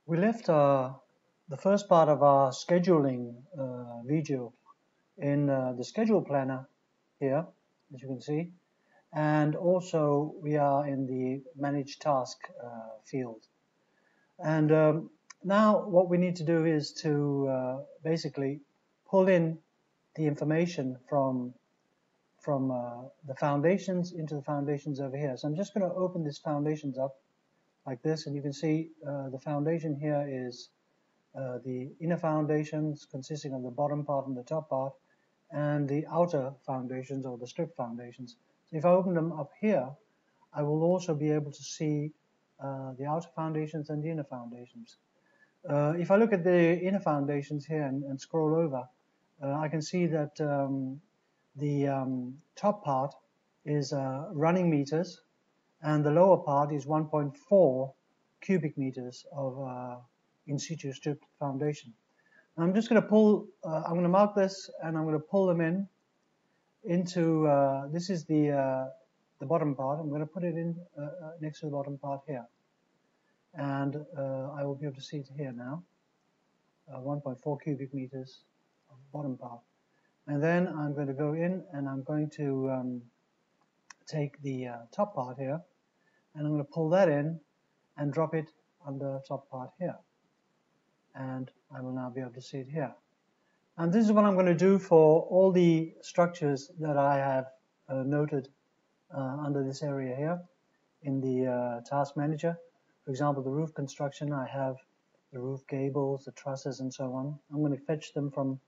We left the first part of our scheduling video in the schedule planner here, as you can see, and also we are in the manage task field. And now what we need to do is to basically pull in the information from the foundations into the foundations over here. So I'm just going to open this foundations up like this, and you can see the foundation here is the inner foundations consisting of the bottom part and the top part, and the outer foundations or the strip foundations. So if I open them up here, I will also be able to see the outer foundations and the inner foundations. If I look at the inner foundations here and scroll over, I can see that the top part is running meters, and the lower part is 1.4 cubic meters of in situ stripped foundation. I'm just going to pull, I'm going to mark this and I'm going to pull them into, this is the bottom part. I'm going to put it in next to the bottom part here. And I will be able to see it here now, 1.4 cubic meters of bottom part. And then I'm going to go in and I'm going to take the top part here, and I'm going to pull that in and drop it on the top part here. And I will now be able to see it here. And this is what I'm going to do for all the structures that I have noted under this area here in the task manager. For example, the roof construction, I have the roof gables, the trusses, and so on. I'm going to fetch them from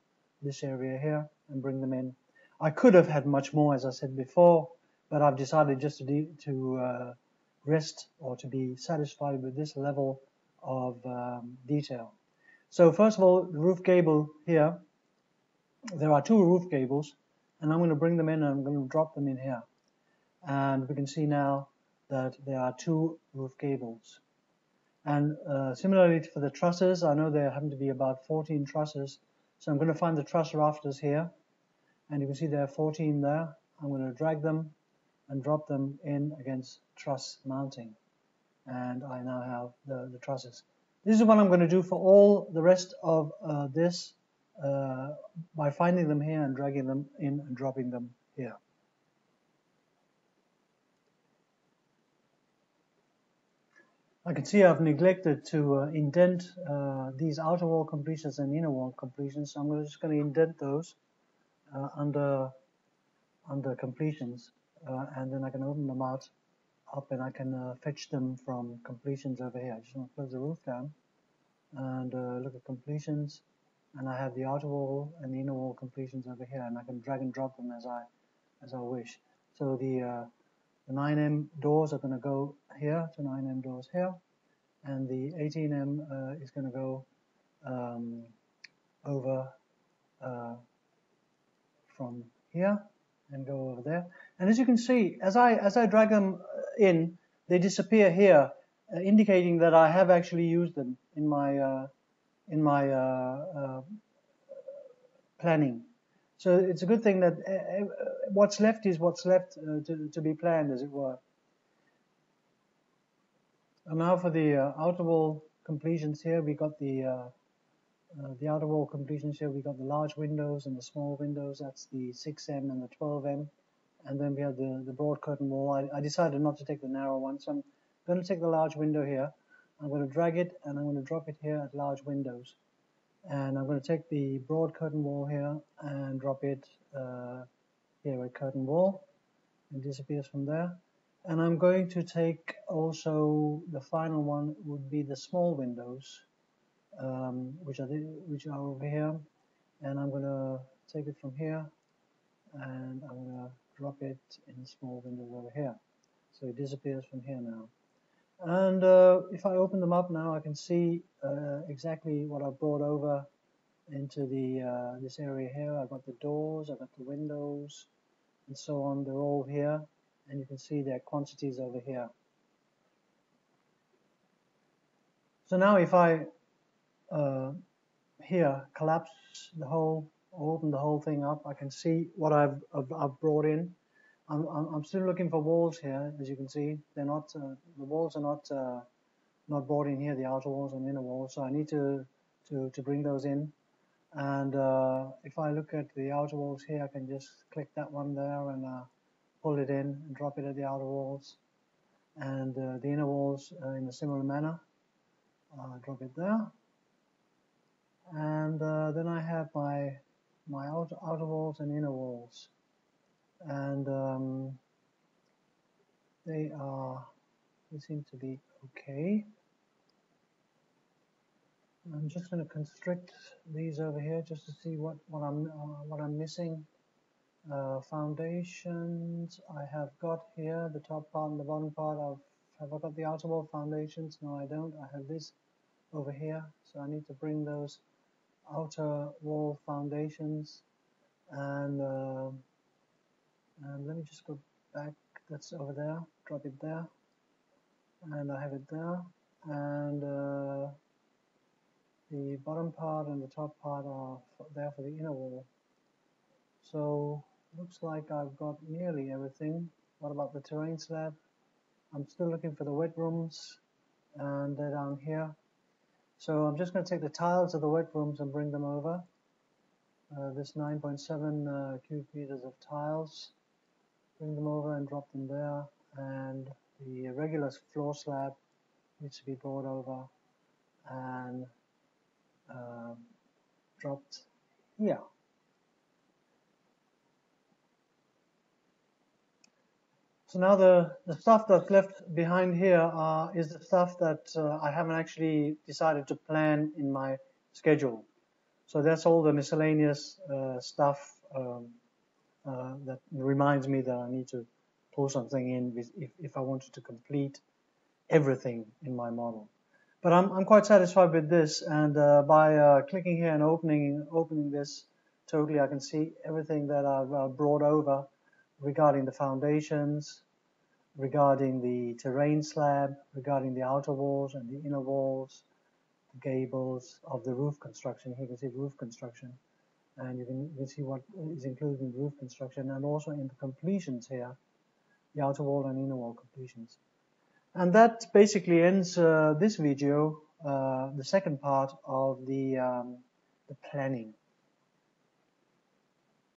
this area here and bring them in. I could have had much more, as I said before, but I've decided just to rest or to be satisfied with this level of detail. So first of all, the roof gable here, there are two roof gables, and I'm going to bring them in and I'm going to drop them in here. And we can see now that there are two roof gables. And similarly for the trusses, I know there happen to be about 14 trusses, so I'm going to find the truss rafters here, and you can see there are 14 there. I'm going to drag them and drop them in against truss mounting, and I now have the trusses. This is what I'm going to do for all the rest of this by finding them here and dragging them in and dropping them here. I can see I've neglected to indent these outer wall completions and inner wall completions, so I'm just going to indent those under completions, and then I can open them up and I can fetch them from completions over here. I just want to close the roof down and look at completions, and I have the outer wall and the inner wall completions over here, and I can drag and drop them as I wish. So the 9M doors are going to go here to 9M doors here, and the 18M is going to go over from here and go over there. And as you can see, as I drag them in, they disappear here, indicating that I have actually used them in my planning. So it's a good thing that what's left is what's left to be planned, as it were. And now for the outer wall completions here, we got the outer wall completions here. We got the large windows and the small windows. That's the 6M and the 12M. And then we have the broad curtain wall. I decided not to take the narrow one, so I'm going to take the large window here. I'm going to drag it and I'm going to drop it here at large windows. And I'm going to take the broad curtain wall here and drop it here at curtain wall. It disappears from there. And I'm going to take also the final one would be the small windows, which are over here. And I'm going to take it from here and I'm going to drop it in the small windows over here. So it disappears from here now. And if I open them up now, I can see exactly what I've brought over into the this area here. I've got the doors, I've got the windows, and so on. They're all here, and you can see their quantities over here. So now if I here collapse the whole, or open the whole thing up, I can see what I've brought in. I'm still looking for walls here, as you can see. They're not the walls are not brought in here, the outer walls and inner walls, so I need to bring those in. And if I look at the outer walls here, I can just click that one there and pull it in and drop it at the outer walls. And the inner walls in a similar manner, drop it there. And then I have my outer walls and inner walls, and they seem to be okay. I'm just going to constrict these over here just to see what I'm missing. Foundations I have got here, the top part and the bottom part. Have I got the outer wall foundations? No, I don't. I have this over here, so I need to bring those outer wall foundations, and let me just go back. That's over there. Drop it there, and I have it there, and the bottom part and the top part are there for the inner wall. So looks like I've got nearly everything. What about the terrain slab? I'm still looking for the wet rooms, and they're down here. So I'm just going to take the tiles of the wet rooms and bring them over. This 9.7 cubic meters of tiles. Bring them over and drop them there. And the regular floor slab needs to be brought over and dropped here. So now the stuff that's left behind here is the stuff that I haven't actually decided to plan in my schedule. So that's all the miscellaneous stuff that reminds me that I need to pull something in if I wanted to complete everything in my model. But I'm quite satisfied with this, and by clicking here and opening this totally, I can see everything that I've brought over regarding the foundations, regarding the terrain slab, regarding the outer walls and the inner walls, the gables of the roof construction. Here you can see roof construction, and you can see what is included in roof construction, and also in the completions here, the outer wall and inner wall completions. And that basically ends this video, the second part of the planning.